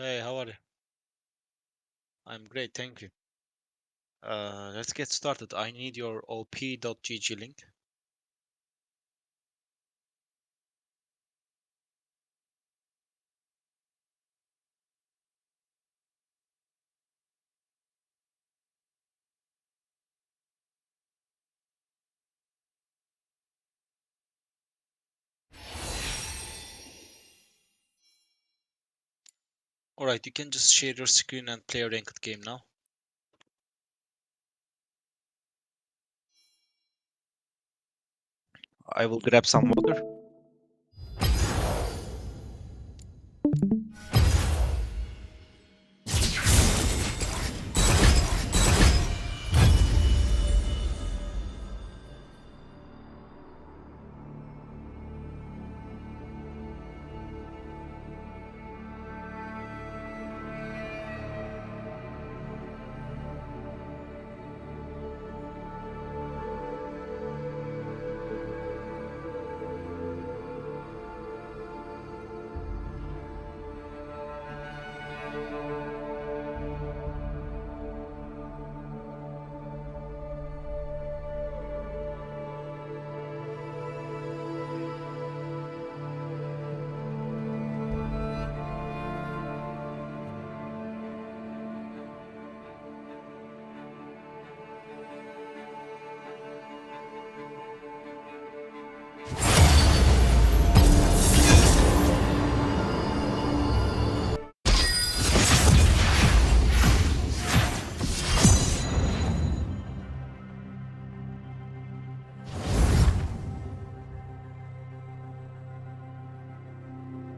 Hey, how are you? I'm great, thank you. Let's get started. I need your op.gg link. Alright, you can just share your screen and play a ranked game now. I will grab some water.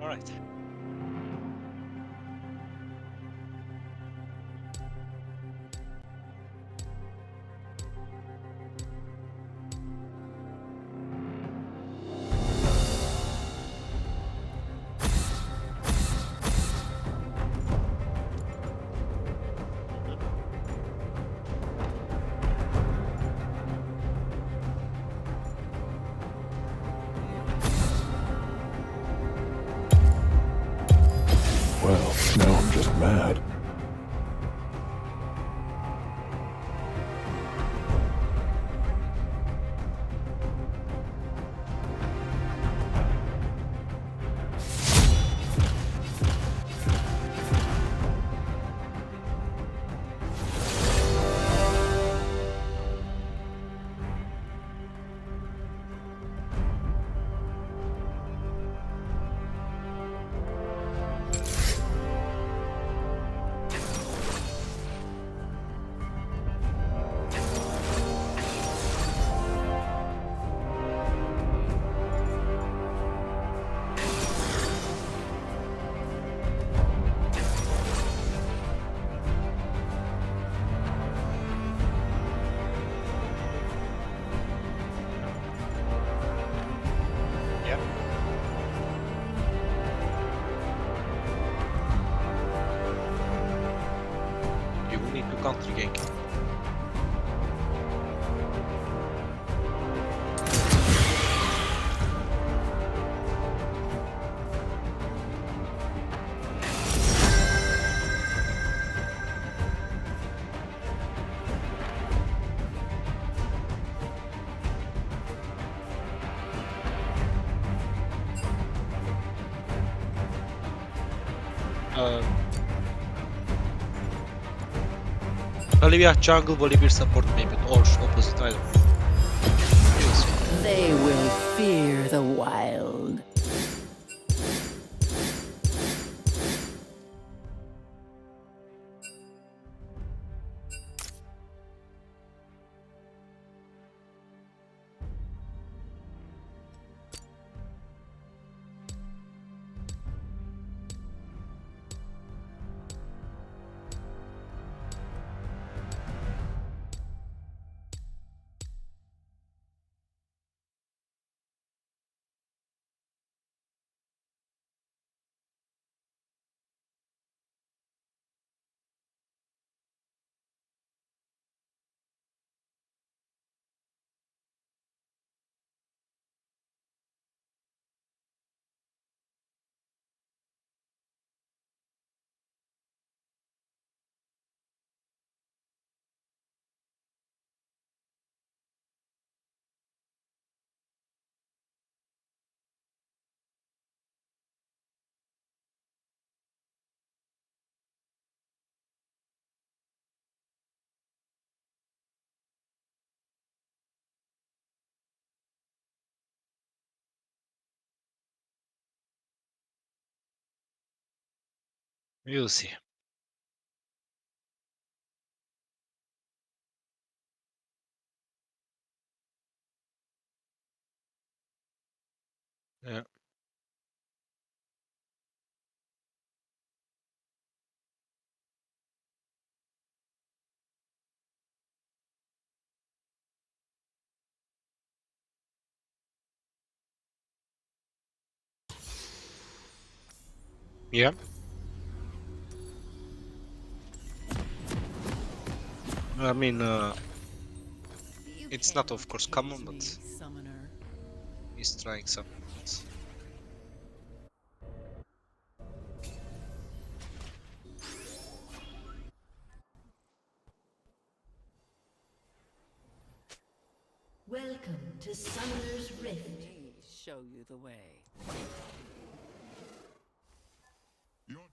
Alright. Well, now I'm just mad. Yeah. You will need to country gank. Olivia jungle, Volibear support maybe, or opposite, I don't know. We will see. They will fear the wild. We'll see. Yeah. Yeah. I mean, You it's not, of cannot course, haze common, me, but summoner. he's trying something else. Welcome to Summoner's Rift. Let me show you the way. Your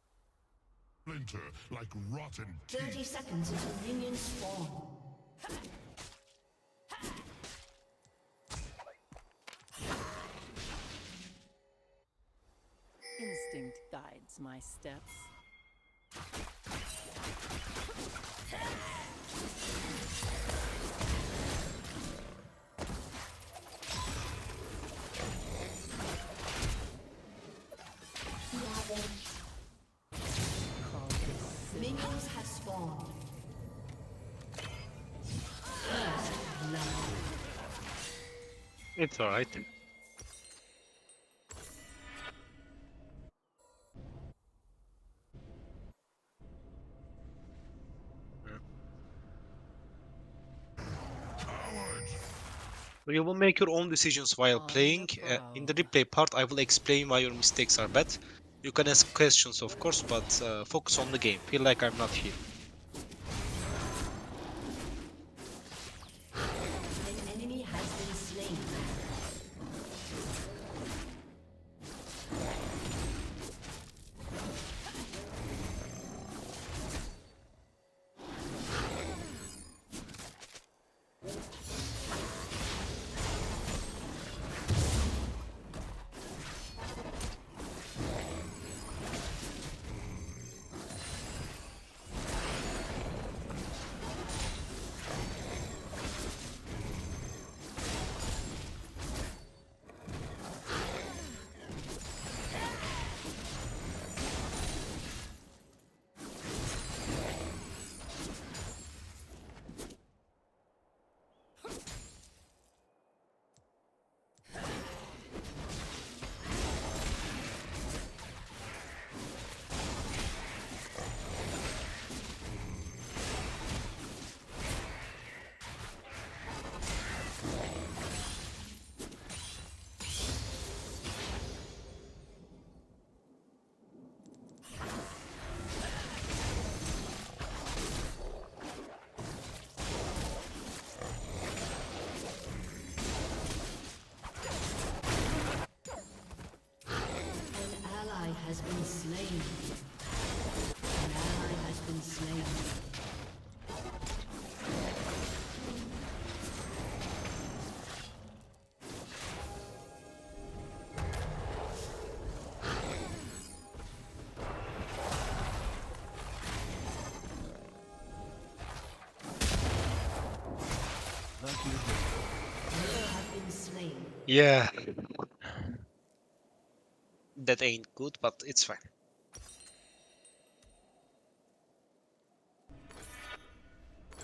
splinter like rotten 30 teeth. seconds until minions spawn. Instinct guides my steps. Call this Minions have spawned. First blood. It's alright. You will make your own decisions while on playing. the In the prowl. replay part, I will explain why your mistakes are bad. You can ask questions, of course, but focus on the game. Feel like I'm not here. An enemy has been slain. An ally has been slain. An ally has been slain. You have been slain. Yeah, that ain't good, but it's fine.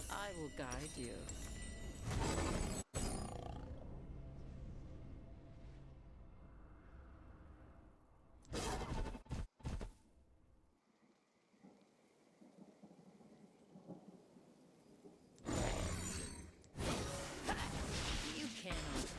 I will guide you. You cannot.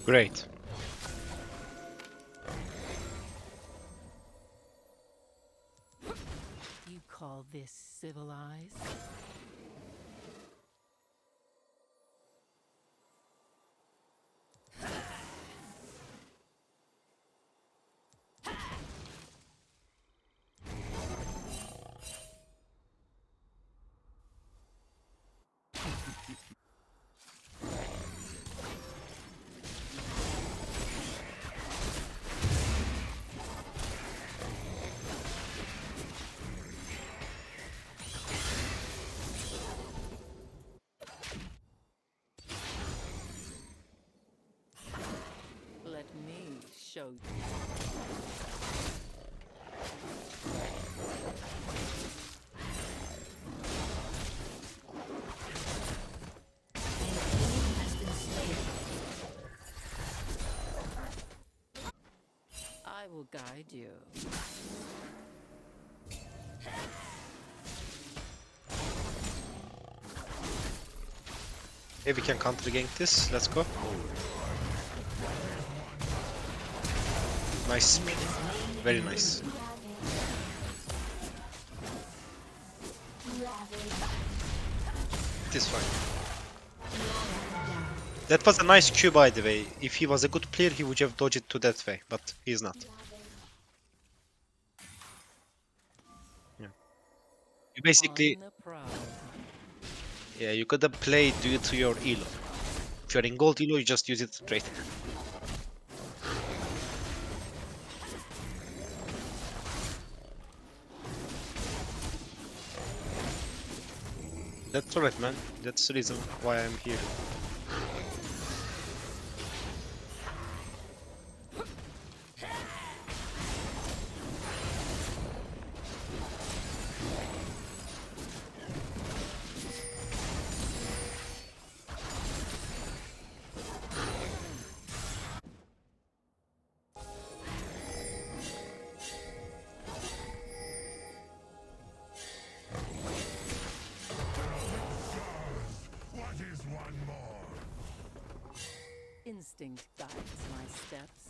Great. You call this civilized? Let me show you. I will guide you. If we can counter gank this, let's go. Nice speed. Very nice. It is fine. That was a nice Q, by the way. If he was a good player, he would have dodged it to that way, but he's not. Yeah. You basically, On the prowl. yeah, you gotta play due to your elo. If you're in gold elo, you just use it straight. That's alright, man. That's the reason why I'm here. Instinct guides my steps.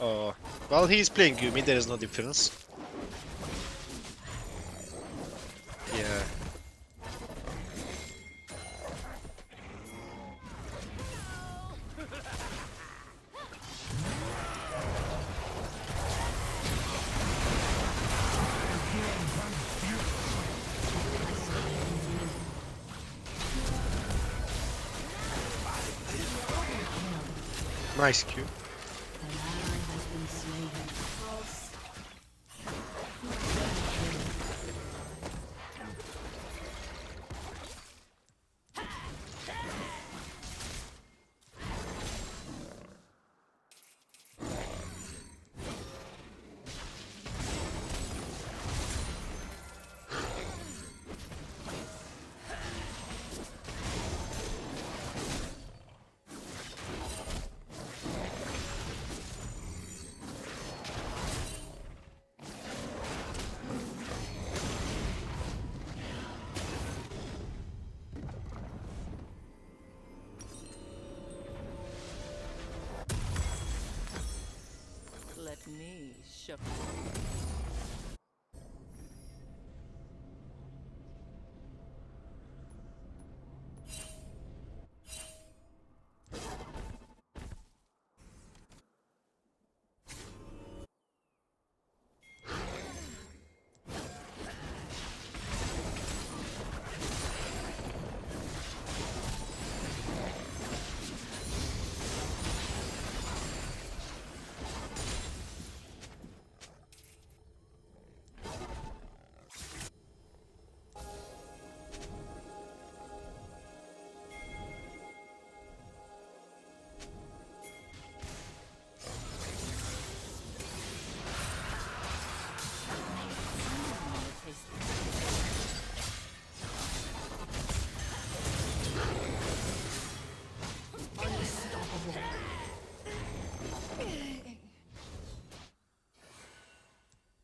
Oh, well, he's playing Yumi, there is no difference. Yeah. Nice Q. Let me show.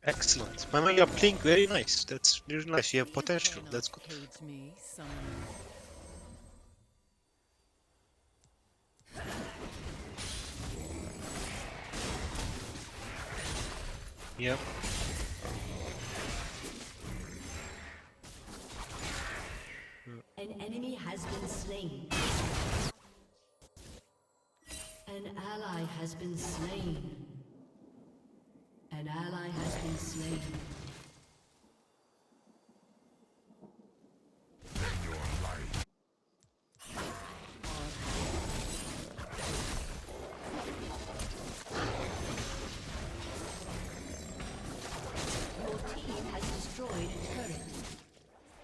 Excellent. Mama, you're playing very nice. That's really nice. You have You potential. cannot That's good. cage me, summoner. Yeah. An enemy has been slain. An ally has been slain. An ally has been slain. Your team has destroyed a turret.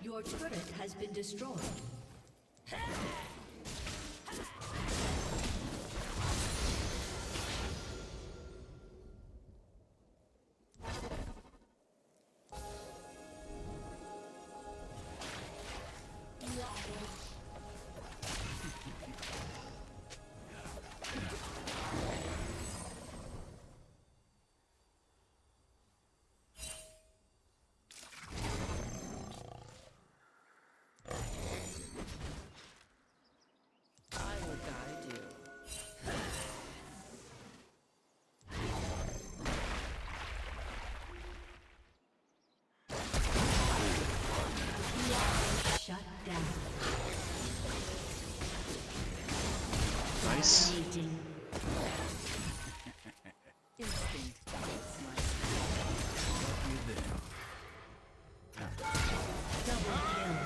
Your turret has been destroyed. I will guide you. Shut down. Nice. Dominating. Instinct guides my Double kill.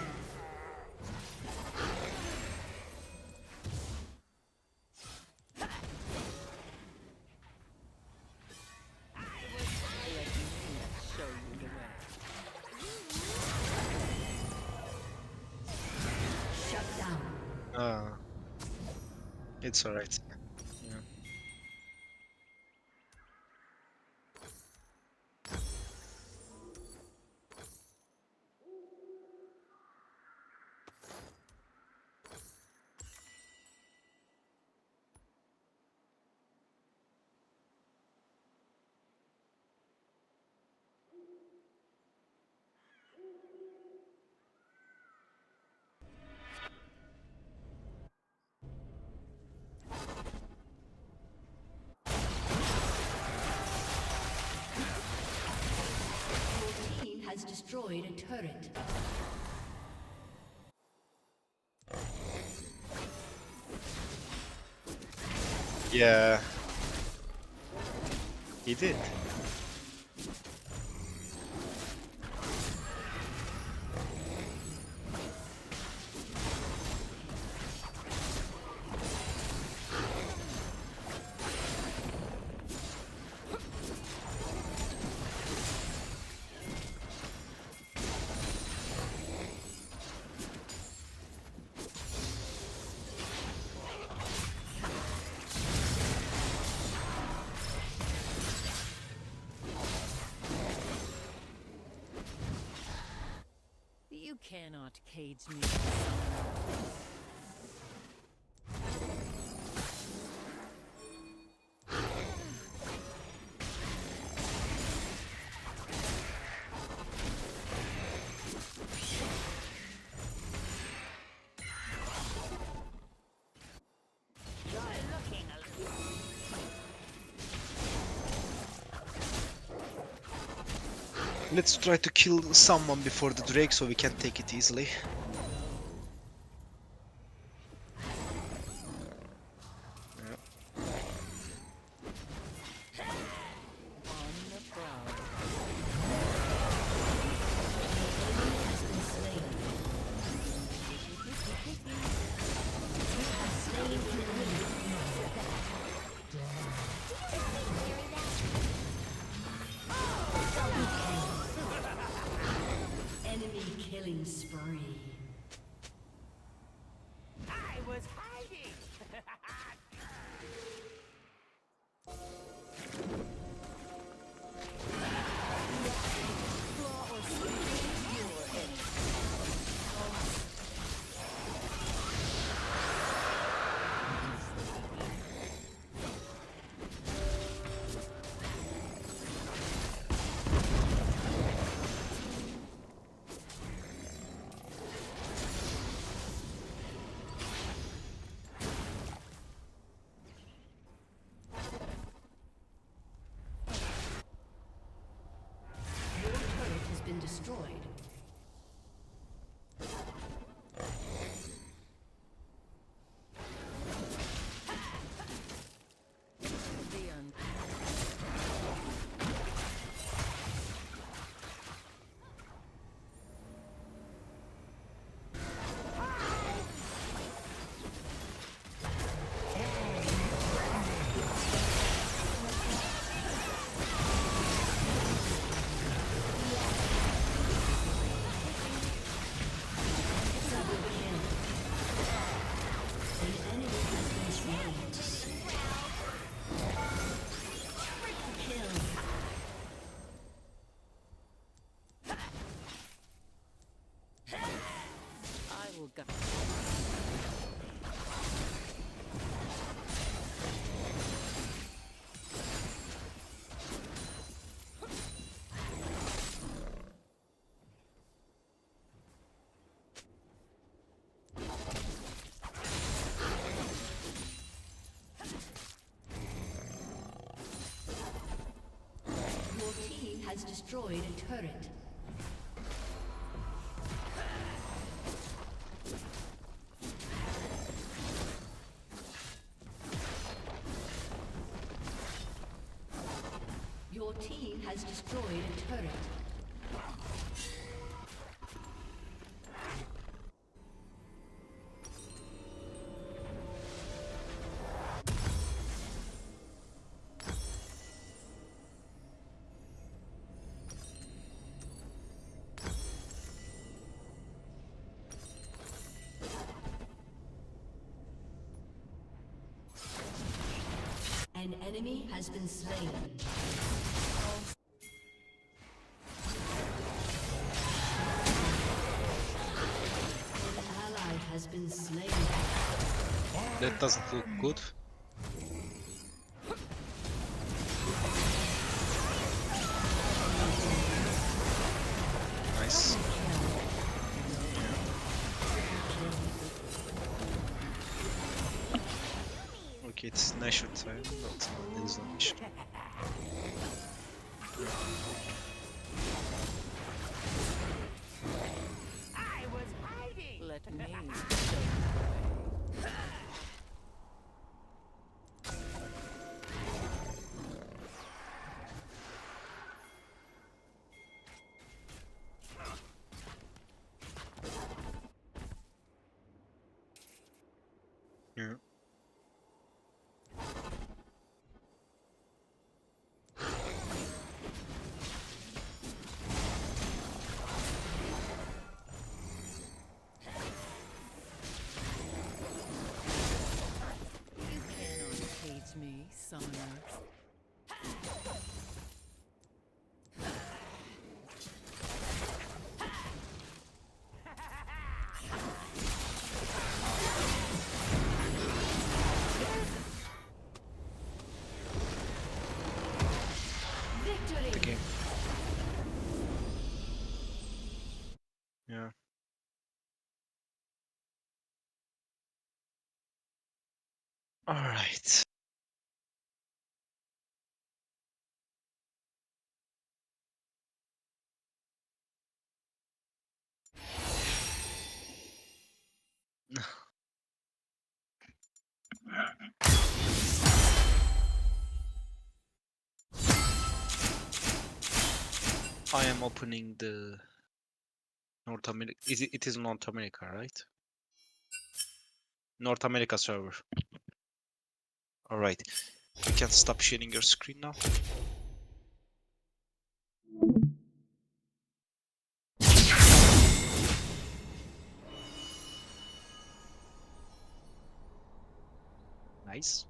Let me show you the way. Shut down. Ah, it's alright. Yeah. Your team has destroyed a turret. Yeah. He did. You cannot cage me, summoner. Let's try to kill someone before the Drake so we can take it easily. Yeah. On the prowl. Has been slain. You have slain an enemy. Double kill. Enemy killing spree. destroyed. The un- I will go. Your team has destroyed a turret. Your team has destroyed a turret. An enemy has been slain. An ally has been slain. That doesn't look good. Nice. Okay, it's Nashor time, but there is no Nashor. Let me show you the way. Yeah. You cannot cage me, summoner. Victory! The game. Yeah. Alright. I am opening the North America. It is North America, right? North America server. Alright. You can stop sharing your screen now. Nice.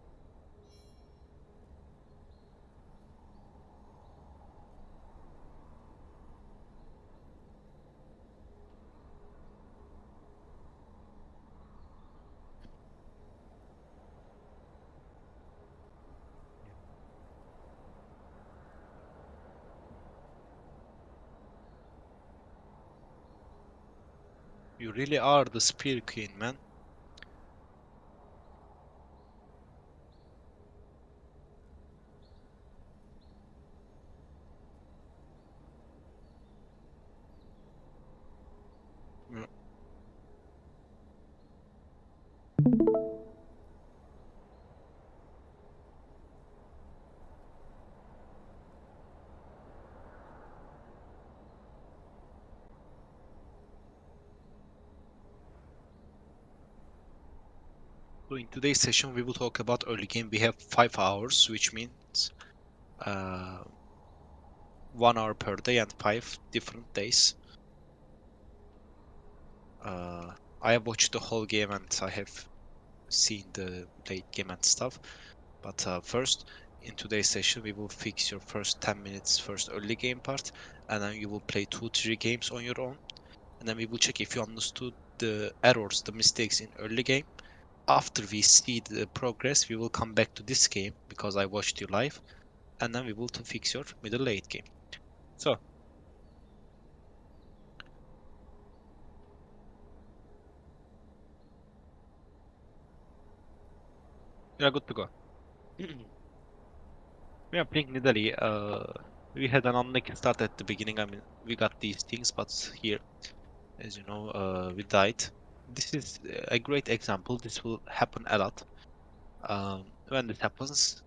You really are the Spear Queen, man. So in today's session, we will talk about early game. We have 5 hours, which means uh, 1 hour per day and 5 different days. Uh, I have watched the whole game and I have seen the late game and stuff. But first, in today's session, we will fix your first 10 minutes, first early game part, and then you will play 2, 3 games on your own. And then we will check if you understood the errors, the mistakes in early game. After we see the progress, we will come back to this game because I watched you live, and then we will to fix your middle late game. So we are good to go. We are playing Nidalee. We had an unlucky start at the beginning. I mean, we got these things, but here, as you know, we died. This is a great example. This will happen a lot. When this happens,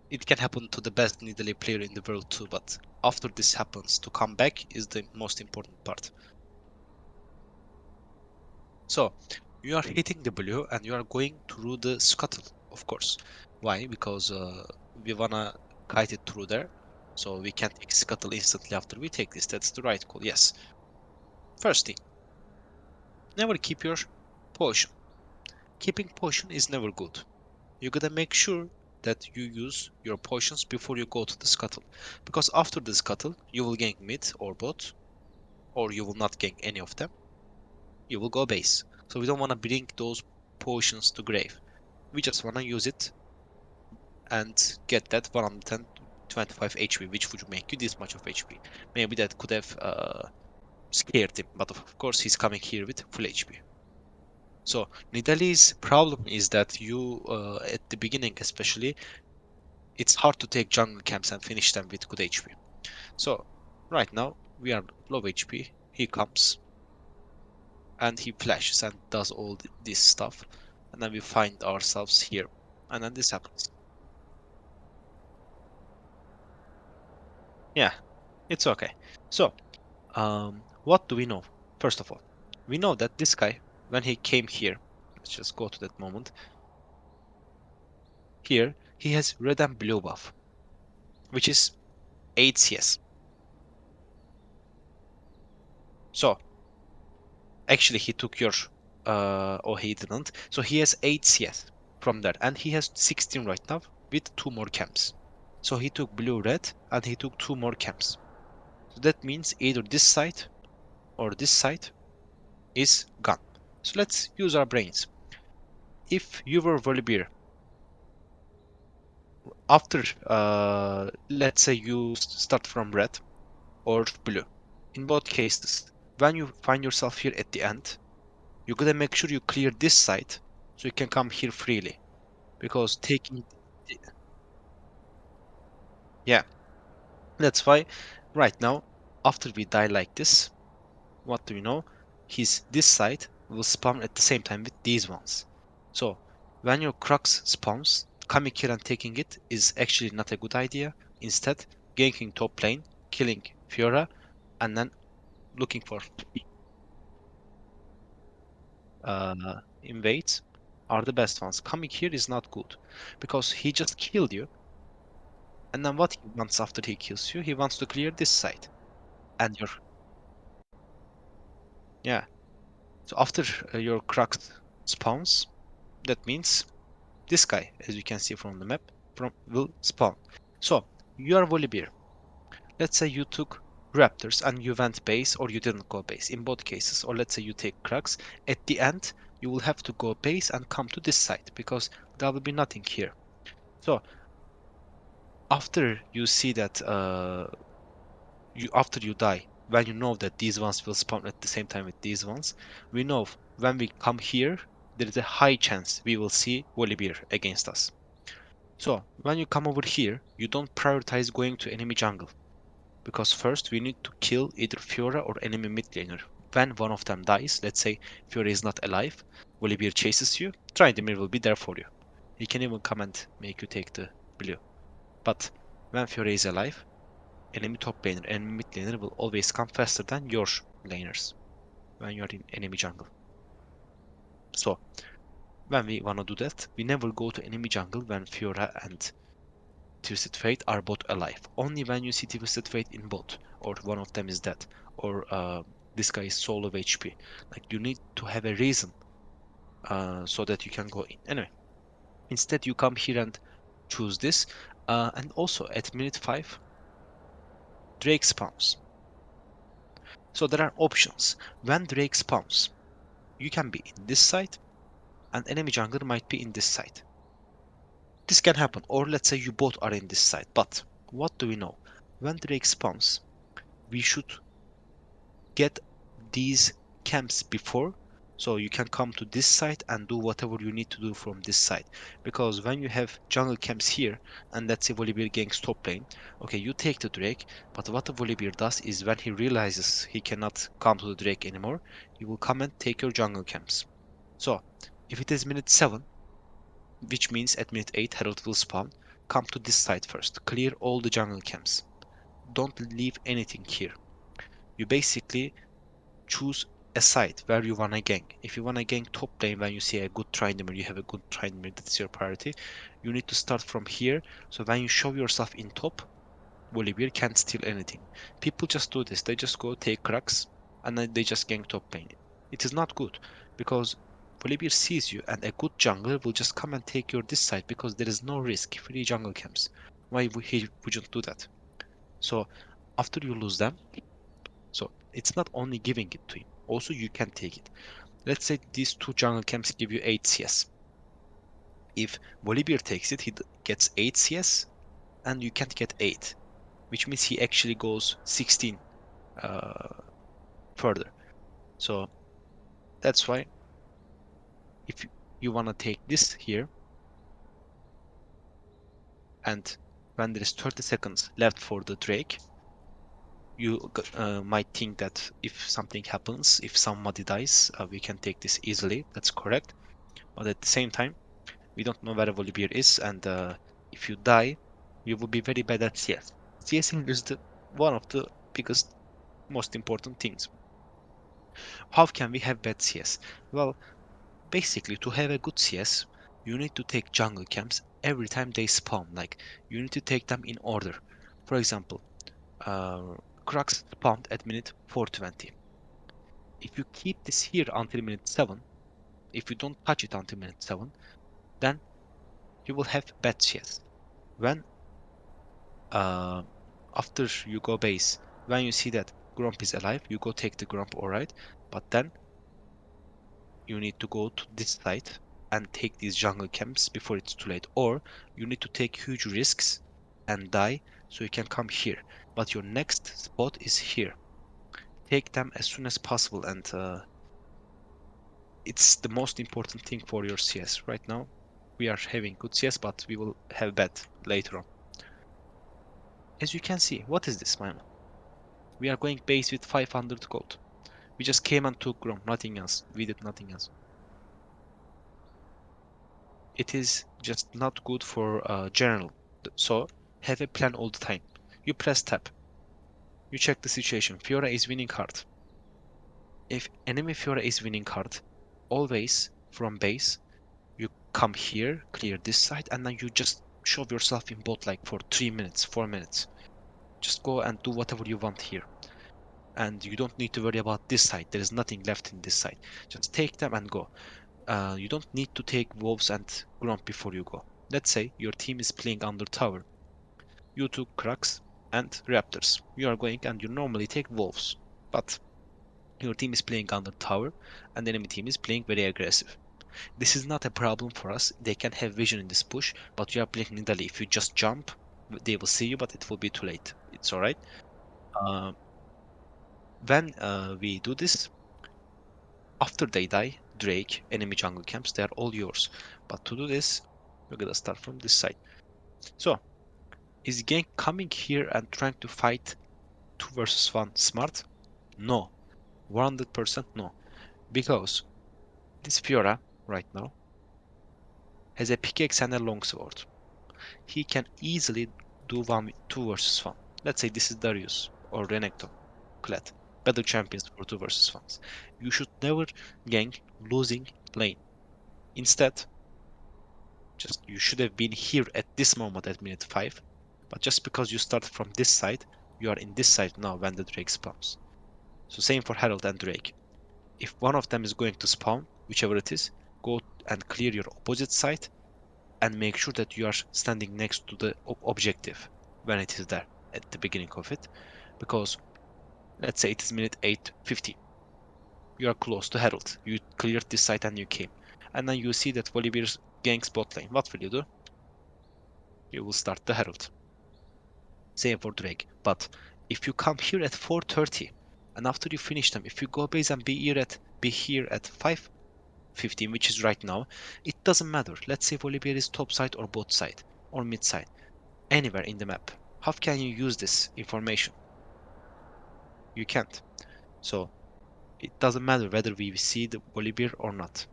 it can happen to the best Nidalee player in the world too. But after this happens, to come back is the most important part. So you are hitting the blue and you are going through the scuttle, of course. Why? Because we wanna kite it through there. So we can take scuttle instantly after we take this. That's the right call. Yes. First thing, never keep your potion. Keeping potion is never good. You gotta make sure that you use your potions before you go to the scuttle. Because after the scuttle, you will gank mid or bot, or you will not gank any of them. You will go base. So we don't wanna bring those potions to grave. We just wanna use it and get that 110 25 HP, which would make you this much of HP. Maybe that could have scared him, but of course he's coming here with full HP. So Nidalee's problem is that you, at the beginning especially, it's hard to take jungle camps and finish them with good HP. So right now we are low HP. He comes and he flashes and does all this stuff, and then we find ourselves here, and then this happens. Yeah, it's okay. So what do we know? First of all, we know that this guy, when he came here, let's just go to that moment. Here, he has red and blue buff, which is 8 CS. So, actually, he took your, oh, he didn't. So he has 8 CS from there, and he has 16 right now with 2 more camps. So he took blue, red, and he took 2 more camps. So that means either this side or this side is gone. So let's use our brains. If you were Volibear after let's say you start from red or blue, in both cases, when you find yourself here at the end, you gotta make sure you clear this side so you can come here freely, because taking, yeah, that's why right now, after we die like this, what do we know? His this side will spawn at the same time with these ones. So when your crux spawns, coming here and taking it is actually not a good idea. Instead, ganking top lane, killing Fiora, and then looking for invades are the best ones. Coming here is not good because he just killed you, and then what he wants after he kills you, he wants to clear this side. And your, yeah. So after your crux spawns, that means this guy, as you can see from the map, will spawn. So you are Volibear. Let's say you took Raptors and you went base, or you didn't go base in both cases. Or let's say you take Crux. At the end, you will have to go base and come to this side because there will be nothing here. So after you see that, after you die, when you know that these ones will spawn at the same time with these ones, we know when we come here, there is a high chance we will see Volibear against us. So when you come over here, you don't prioritize going to enemy jungle, because first we need to kill either Fiora or enemy mid laner. When one of them dies, let's say Fiora is not alive, Volibear chases you, Tryndamere will be there for you. He can even come and make you take the blue. But when Fiora is alive, enemy top laner, enemy mid laner will always come faster than your laners when you are in enemy jungle. So when we wanna do that, we never go to enemy jungle when Fiora and Twisted Fate are both alive. Only when you see Twisted Fate in bot, or one of them is dead, or this guy is solo of HP. Like you need to have a reason so that you can go in. Anyway, instead you come here and choose this. And also at minute 5, Drake spawns. So there are options. When Drake spawns, you can be in this side, and enemy jungler might be in this side. This can happen, or let's say you both are in this side. But what do we know? When Drake spawns, we should get these camps before, so you can come to this side and do whatever you need to do from this side. Because when you have jungle camps here, and let's say Volibear ganks top lane, okay, you take the Drake, but what the Volibear does is when he realizes he cannot come to the Drake anymore, he will come and take your jungle camps. So if it is minute 7, which means at minute 8 Herald will spawn, come to this side first, clear all the jungle camps. Don't leave anything here. You basically choose a side where you wanna gank. If you wanna gank top lane when you see a good Tryndamere, you have a good Tryndamere, that's your priority. You need to start from here, so when you show yourself in top, Volibear can't steal anything. People just do this, they just go take cracks, and then they just gank top lane. It is not good, because Volibear sees you, and a good jungler will just come and take your this side, because there is no risk, free jungle camps. Why he wouldn't do that? So, after you lose them, so it's not only giving it to him, also you can take it. Let's say these two jungle camps give you 8 CS. If Volibear takes it, he gets 8 CS, and you can't get 8, which means he actually goes 16 uh, further. So that's why if you want to take this here, and when there is 30 seconds left for the Drake, you might think that if something happens, if somebody dies, we can take this easily. That's correct. But at the same time, we don't know where Volibear is, and if you die, you will be very bad at CS. CSing is one of the biggest, most important things. How can we have bad CS? Well, basically, to have a good CS, you need to take jungle camps every time they spawn. Like, you need to take them in order. For example, uh, Crux spawned at minute 420. If you keep this here until minute 7, if you don't touch it until minute 7, then you will have bad CS. When uh, after you go base, when you see that Grump is alive, you go take the Grump, alright, but then you need to go to this side and take these jungle camps before it's too late, or you need to take huge risks and die so you can come here. But your next spot is here. Take them as soon as possible, and it's the most important thing for your CS. Right now, we are having good CS, but we will have bad later on. As you can see, what is this, man? We are going base with 500 gold. We just came and took Grom, nothing else. We did nothing else. It is just not good for general. So have a plan all the time. You press tab. You check the situation. Fiora is winning hard. If enemy Fiora is winning hard, always from base, you come here, clear this side, and then you just show yourself in bot like for 3 minutes, 4 minutes. Just go and do whatever you want here. And you don't need to worry about this side. There is nothing left in this side. Just take them and go. You don't need to take wolves and grump before you go. Let's say your team is playing under tower. You took Crux and Raptors. You are going and you normally take wolves. But your team is playing under tower and the enemy team is playing very aggressive. This is not a problem for us. They can have vision in this push, but you are playing Nidalee. If you just jump, they will see you, but it will be too late. It's alright. Uh, when we do this, after they die, Drake, enemy jungle camps, they are all yours. But to do this, we're gonna start from this side. So, is Gank coming here and trying to fight 2 versus 1 smart? No. 100% no. Because this Fiora, right now, has a pickaxe and a longsword. He can easily do 2 versus 1. Let's say this is Darius or Renekton, Kled. Better champions for 2 versus 1s. You should never gank losing lane. Instead, just you should have been here at this moment at minute 5, but just because you start from this side, you are in this side now when the Drake spawns. So same for Herald and Drake. If one of them is going to spawn, whichever it is, go and clear your opposite side and make sure that you are standing next to the objective when it is there at the beginning of it. Because let's say it is minute 8:50. You are close to Herald. You cleared this side and you came. And then you see that Volibear's ganks bot lane. What will you do? You will start the Herald. Same for Drake. But if you come here at 4:30 and after you finish them, if you go base and be here at 5:15, which is right now, it doesn't matter. Let's say Volibear is top side or bot side or mid side, anywhere in the map. How can you use this information? You can't. So it doesn't matter whether we see the Volibear or not.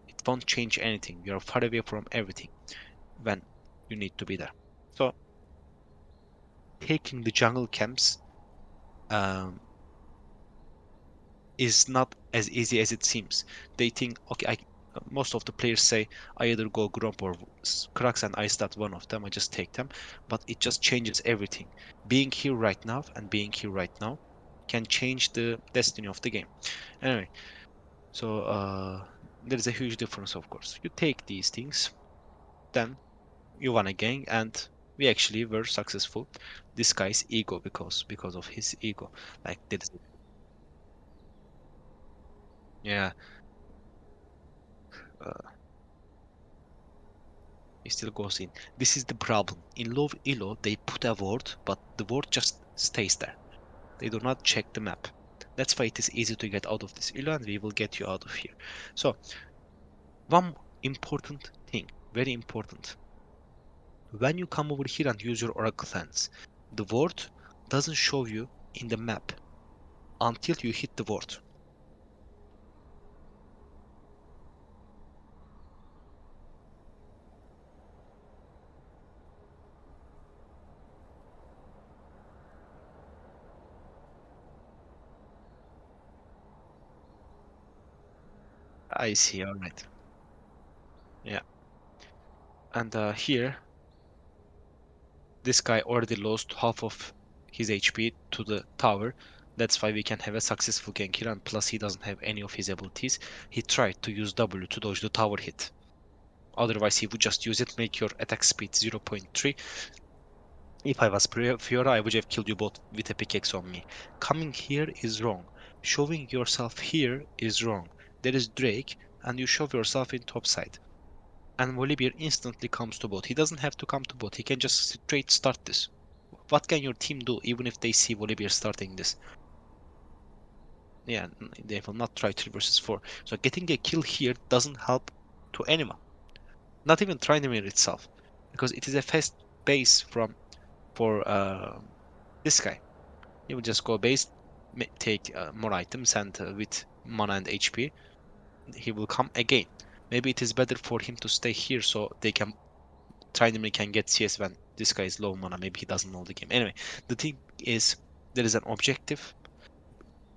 It won't change anything. You are far away from everything when you need to be there. So taking the jungle camps um, is not as easy as it seems. They think, okay, most of the players say, I either go Grump or Crux and I start one of them, I just take them. But it just changes everything. Being here right now and being here right now can change the destiny of the game. Anyway, so there is a huge difference, of course. You take these things, then you won a gang, and we actually were successful. This guy's ego, because of his ego, like that is, yeah. Uh, It still goes in. This is the problem. In low elo, they put a word, but the word just stays there. They do not check the map. That's why it is easy to get out of this elo, and we will get you out of here. So, one important thing, very important. When you come over here and use your Oracle Lens, the word doesn't show you in the map until you hit the word. I see, all right. Yeah. And here, this guy already lost half of his HP to the tower. That's why we can have a successful gank here, and plus he doesn't have any of his abilities. He tried to use W to dodge the tower hit. Otherwise, he would just use it, make your attack speed 0.3. If I was Fiora, I would have killed you both with a pickaxe on me. Coming here is wrong. Showing yourself here is wrong. There is Drake, and you show yourself in top side. And Volibear instantly comes to bot. He doesn't have to come to bot. He can just straight start this. What can your team do even if they see Volibear starting this? Yeah, they will not try 3 versus 4. So getting a kill here doesn't help to anyone. Not even Tryndamere itself. Because it is a fast base for this guy. He will just go base, take more items, and with mana and HP, he will come again. Maybe it is better for him to stay here so they can Tryndamere can get CS when this guy is low mana. Maybe he doesn't know the game. Anyway, the thing is there is an objective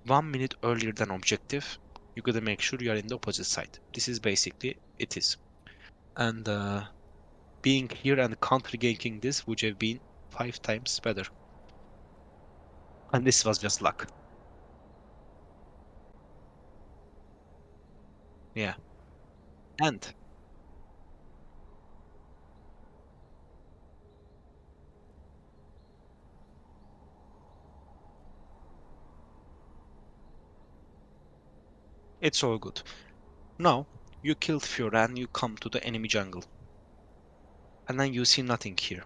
1 minute earlier than objective, you gotta make sure you are in the opposite side. This is basically it is. And being here and counter ganking this would have been 5 times better. And this was just luck. Yeah. And it's all good. Now you killed Fiora and you come to the enemy jungle. And then you see nothing here.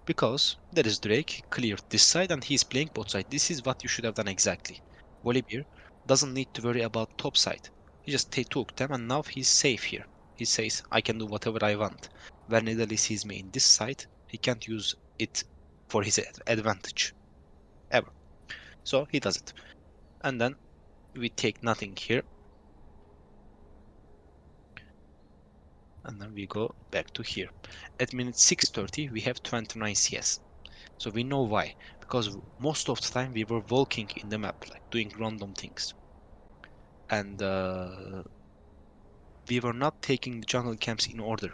Because there is Drake, cleared this side, and he's playing bot side. This is what you should have done exactly. Volibear doesn't need to worry about top side. He just took them, and now he's safe here. He says, I can do whatever I want. When Nidalee sees me in this side, he can't use it for his advantage. Ever. So he does it. And then we take nothing here. And then we go back to here. At minute 6:30, we have 29 CS. So we know why. Because most of the time we were walking in the map, like doing random things. And we were not taking the jungle camps in order.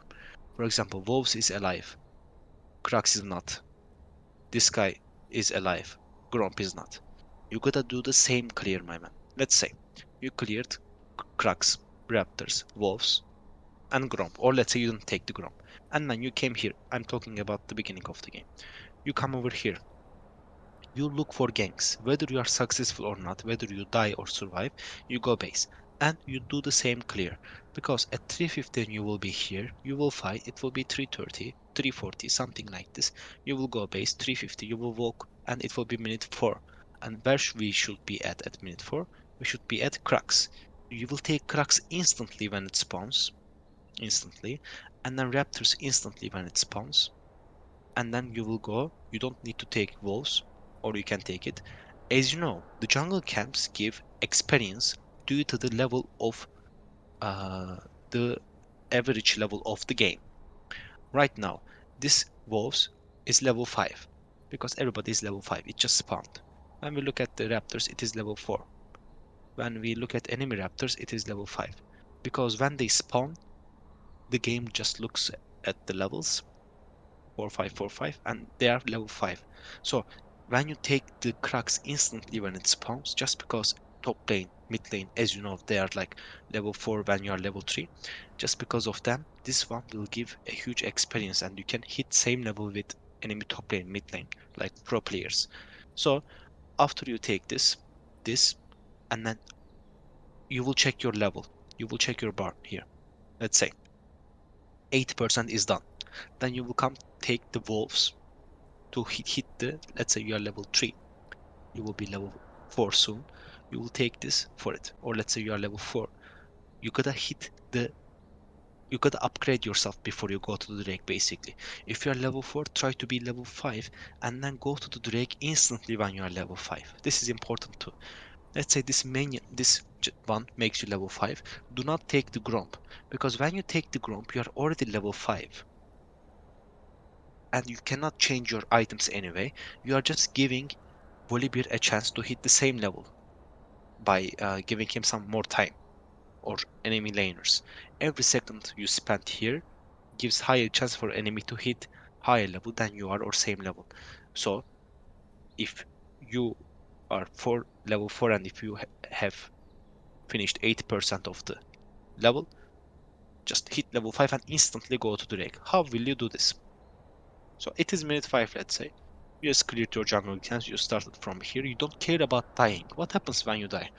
For example, Wolves is alive, Crux is not. This guy is alive, Gromp is not. You gotta do the same clear, my man. Let's say you cleared Crux, Raptors, Wolves, and Gromp, or let's say you didn't take the Gromp, and then you came here. I'm talking about the beginning of the game. You come over here. You look for ganks. Whether you are successful or not, whether you die or survive, you go base. And you do the same clear. Because at 3:15 you will be here, you will fight, it will be 3:30, 3:40, something like this. You will go base, 3:50, you will walk, and it will be minute 4. And where we should be at minute 4? We should be at Crux. You will take Crux instantly when it spawns, instantly, and then Raptors instantly when it spawns, and then you will go. You don't need to take wolves, or you can take it. As you know, the jungle camps give experience due to the level of uh, the average level of the game. Right now, this wolves is level 5 because everybody is level 5. It just spawned. When we look at the raptors, it is level 4. When we look at enemy raptors, it is level 5. Because when they spawn, the game just looks at the levels 4 5 4 5, and they are level 5. So when you take the crux instantly when it spawns, just because top lane, mid lane, as you know, they are like level 4 when you are level 3, just because of them, this one will give a huge experience and you can hit same level with enemy top lane, mid lane, like pro players. So after you take this, and then you will check your level. You will check your bar here. Let's say 80% is done. Then you will come take the wolves to hit the, let's say you are level 3, you will be level 4 soon, you will take this for it. Or let's say you are level 4, you gotta hit the, you gotta upgrade yourself before you go to the drake. Basically, if you are level 4, try to be level 5 and then go to the drake instantly when you are level 5. This is important too. Let's say this minion, this one makes you level 5, do not take the gromp, because when you take the gromp you are already level 5 and you cannot change your items anyway. You are just giving Volibear a chance to hit the same level by giving him some more time, or enemy laners. Every second you spend here gives higher chance for enemy to hit higher level than you are or same level. So if you are for level 4 and if you have finished 80% of the level, just hit level 5 and instantly go to the Drake. How will you do this? So it is minute 5, let's say. You just cleared your jungle camps, you started from here, you don't care about dying. What happens when you die?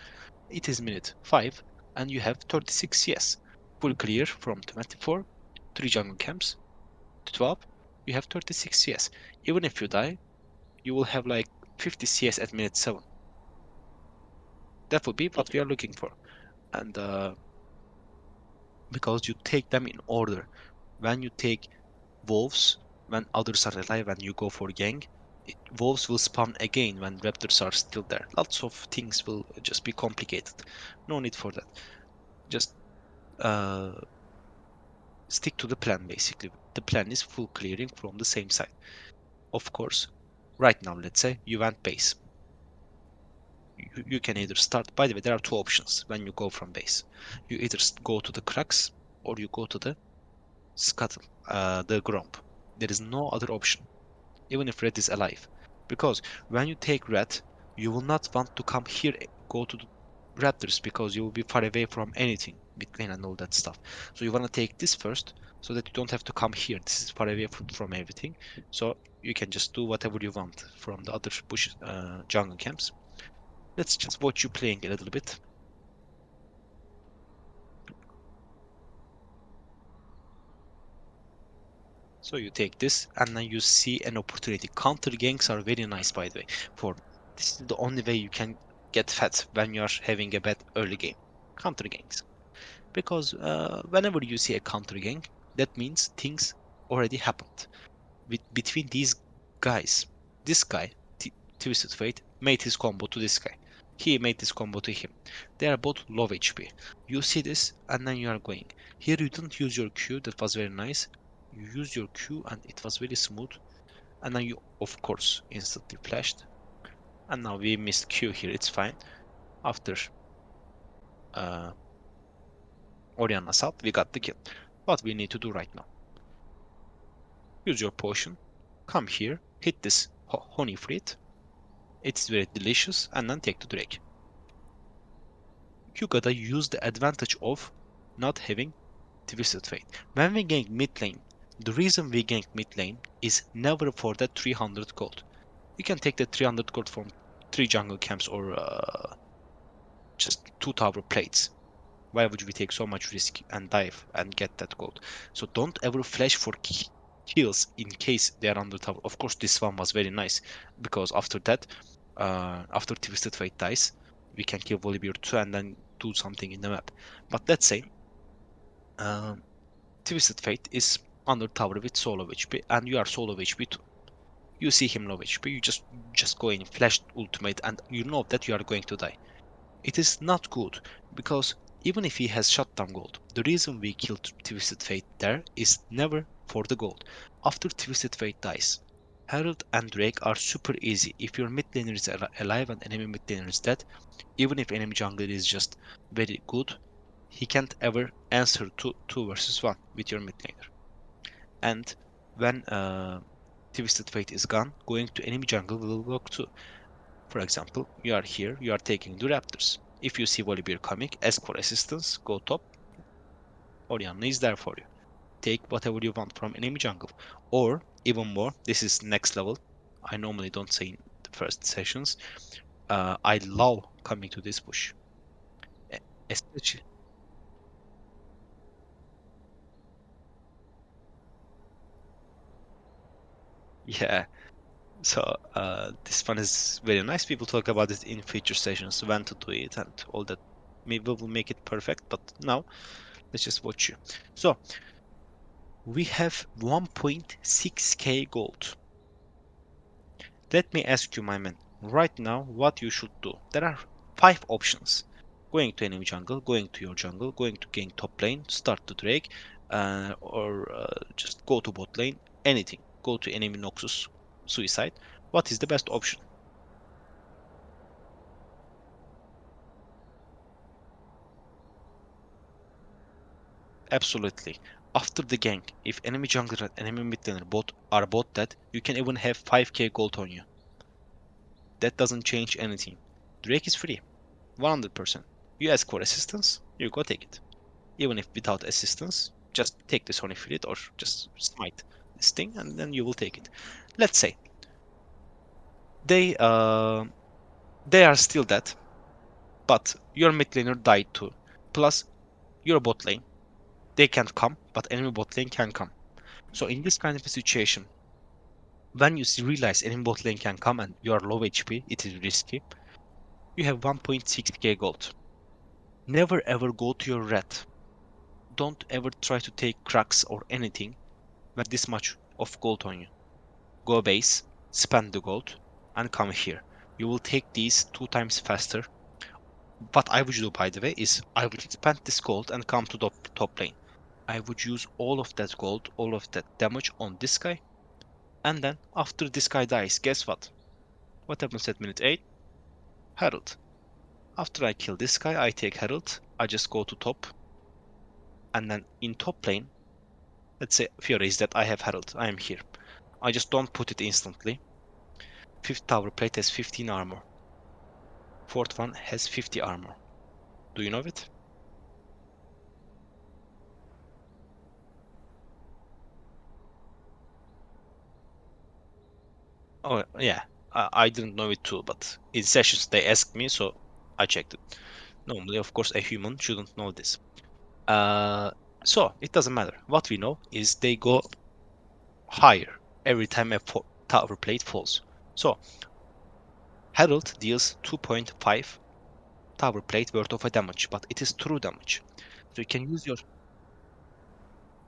It is minute 5 and you have 36 CS. Full clear from 24, 3 jungle camps to 12, you have 36 CS. Even if you die, you will have like 50 CS at minute 7. That would be what we are looking for. And because you take them in order. When you take wolves, when others are alive and you go for gang, wolves will spawn again when raptors are still there. Lots of things will just be complicated. No need for that. Just uh, stick to the plan basically. The plan is full clearing from the same side. Of course, right now, let's say you went base. You can either start, by the way, there are two options when you go from base. You either go to the crux or you go to the scuttle, the gromp. There is no other option, even if red is alive. Because when you take red, you will not want to come here, go to the raptors, because you will be far away from anything, mid and all that stuff. So you want to take this first, so that you don't have to come here. This is far away from everything. So you can just do whatever you want from the other bush jungle camps. Let's just watch you playing a little bit. So you take this and then you see an opportunity. Counter ganks are very nice, by the way. For this is the only way you can get fat when you are having a bad early game. Counter ganks, because whenever you see a counter gank, that means things already happened between these guys. This guy, Twisted Fate, made his combo to this guy. He made this combo to him. They are both low HP. You see this, and then you are going. Here you didn't use your Q, that was very nice. You used your Q, and it was very smooth. And then you, of course, instantly flashed. And now we missed Q here, it's fine. After uh, Orianna South, we got the kill. What we need to do right now, use your potion, come here, hit this honey fruit. It's very delicious, and then take the Drake. You gotta use the advantage of not having Twisted Fate. When we gank mid lane, the reason we gank mid lane is never for that 300 gold. You can take that 300 gold from 3 jungle camps or just 2 tower plates. Why would we take so much risk and dive and get that gold? So don't ever flash for kills in case they are under tower. Of course, this one was very nice because after that, after Twisted Fate dies, we can kill Volibear 2 and then do something in the map. But let's say um, Twisted Fate is under tower with solo HP and you are solo HP too. You see him low HP, you just go in, flash ultimate, and you know that you are going to die. It is not good because even if he has shutdown gold, the reason we killed Twisted Fate there is never for the gold. After Twisted Fate dies, Herald and Drake are super easy. If your mid laner is alive and enemy mid laner is dead, even if enemy jungler is just very good, he can't ever answer 2 versus 1 with your mid laner. And when Twisted Fate is gone, going to enemy jungle will work too. For example, you are here, you are taking the Raptors. If you see Volibear coming, ask for assistance, go top, Orianna is there for you. Take whatever you want from enemy jungle. Or, even more, this is next level. I normally don't say in the first sessions. I love coming to this bush. E- Especially, yeah. So this one is very nice. People talk about it in future sessions, when to do it and all that. Maybe we'll make it perfect, but now let's just watch you. So we have 1.6k gold. Let me ask you, my man, right now what you should do. There are 5 options. Going to enemy jungle, going to your jungle, going to gank top lane, start the Drake, or just go to bot lane, anything. Go to enemy Noxus, suicide. What is the best option? Absolutely. After the gank, if enemy jungler and enemy mid laner both are both dead, you can even have 5k gold on you. That doesn't change anything. Drake is free, 100%. You ask for assistance, you go take it. Even if without assistance, just take this honey filet or just smite this thing and then you will take it. Let's say they uh, they are still dead, but your mid laner died too. Plus your bot lane, they can't come, but enemy bot lane can come. So in this kind of a situation, when you realize enemy bot lane can come and you are low HP, it is risky. You have 1.6k gold. Never ever go to your red. Don't ever try to take cracks or anything with this much of gold on you. Go base, spend the gold, and come here. You will take these 2 times faster. What I would do, by the way, is I would spend this gold and come to the top lane. I would use all of that gold, all of that damage on this guy, and then after this guy dies, guess what? What happens at minute 8? Herald. After I kill this guy, I take Herald, I just go to top, and then in top lane, let's say Fiora is that I have Herald, I am here. I just don't put it instantly. Fifth tower plate has 15 armor. Fourth one has 50 armor. Do you know it? Oh, yeah. I didn't know it too, but in sessions they asked me, so I checked it. Normally, of course, a human shouldn't know this. Uh, so it doesn't matter. What we know is they go higher every time a tower plate falls. So Herald deals 2.5 tower plate worth of a damage, but it is true damage. So you can use your,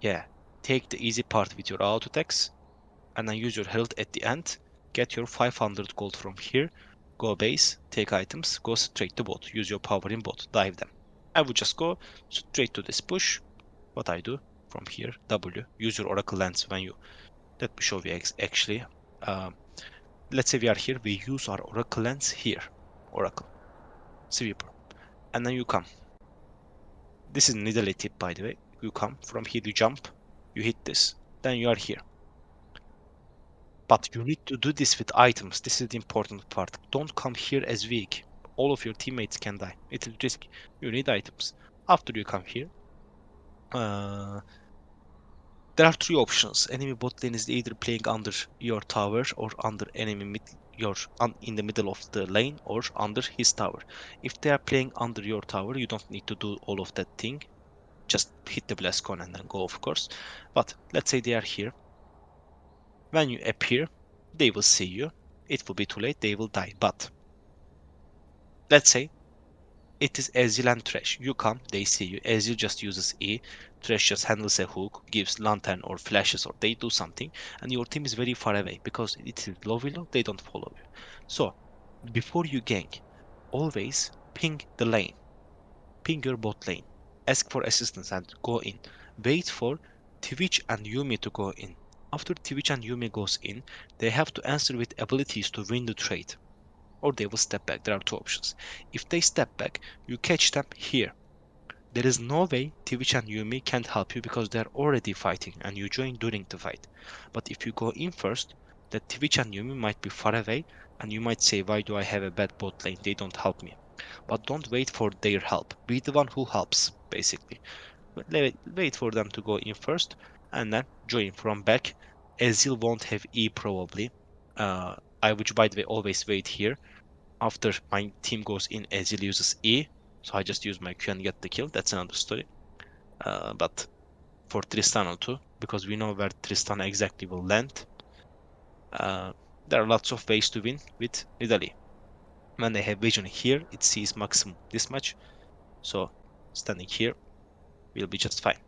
yeah, take the easy part with your auto attacks and then use your herald at the end. Get your 500 gold from here. Go base, take items, go straight to bot. Use your power in bot, dive them. I would just go straight to this push. What I do from here, W. Use your oracle lens when you. Let me show you actually. Um, let's say we are here. We use our oracle lens here. Oracle sweeper, and then you come. This is Nidalee tip, by the way. You come from here, you jump, you hit this, then you are here. But you need to do this with items. This is the important part. Don't come here as weak. All of your teammates can die. It is risky. You need items. After you come here, uh, there are three options. Enemy bot lane is either playing under your tower or under enemy in the middle of the lane or under his tower. If they are playing under your tower, you don't need to do all of that thing. Just hit the blast cone and then go, of course. But let's say they are here. When you appear, they will see you. It will be too late. They will die. But let's say it is Ezreal and Thresh. You come, they see you. Ezreal just uses E. Thresh just handles a hook, gives lantern or flashes, or they do something, and your team is very far away because it is low willow. They don't follow you. So before you gank, always ping the lane, ping your bot lane, ask for assistance and go in. Wait for Twitch and Yumi to go in. After Twitch and Yumi goes in, they have to answer with abilities to win the trade, or they will step back. There are two options. If they step back, you catch them here. There is no way Twitch and Yumi can't help you because they're already fighting and you join during the fight. But if you go in first, the Twitch and Yumi might be far away and you might say, why do I have a bad bot lane? They don't help me. But don't wait for their help. Be the one who helps, basically. Wait for them to go in first and then join from back. Ezreal won't have E probably. I would, by the way, always wait here. After my team goes in, Ezreal uses E. So I just use my Q and get the kill. That's another story. But for Tristana too, because we know where Tristana exactly will land. Uh, there are lots of ways to win with Nidalee. When they have vision here, it sees maximum this much. So standing here will be just fine.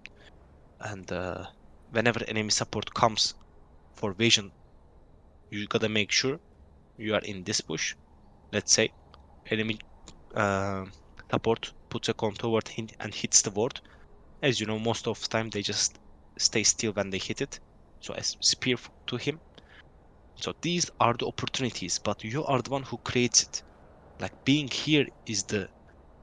And whenever enemy support comes for vision, you gotta make sure you are in this bush. Let's say enemy uh, support puts a cone toward him and hits the ward. As you know, most of the time they just stay still when they hit it. So I spear to him. So these are the opportunities, but you are the one who creates it. Like being here is the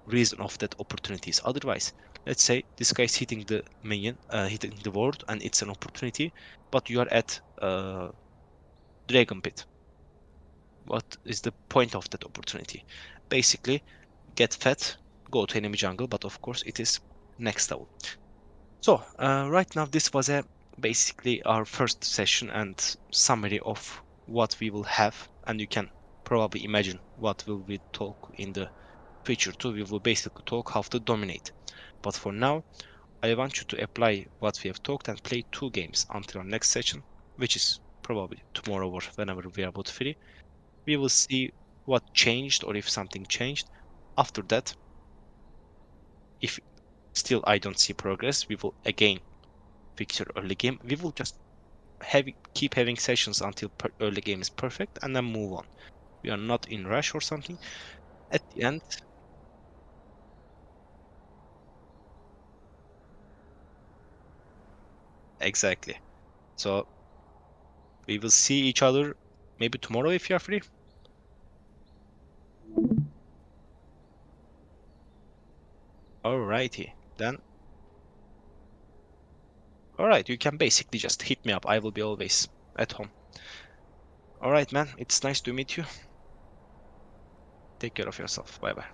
reason of that opportunities. Otherwise, let's say this guy is hitting the minion, hitting the ward, and it's an opportunity, but you are at Dragon Pit. What is the point of that opportunity? Basically, get fed, go to enemy jungle, but of course it is next level. So right now this was a basically our first session and summary of what we will have, and you can probably imagine what will we talk in the future too. We will basically talk how to dominate. But for now, I want you to apply what we have talked and play 2 games until our next session, which is probably tomorrow or whenever we are both free. We will see what changed or if something changed. After that, if still I don't see progress, we will again fix your early game. We will just keep having sessions until early game is perfect and then move on. We are not in rush or something. At the end, exactly. So we will see each other maybe tomorrow if you are free. Alrighty. Then, alright, you can basically just hit me up. I will be always at home. Alright, man. It's nice to meet you. Take care of yourself. Bye bye.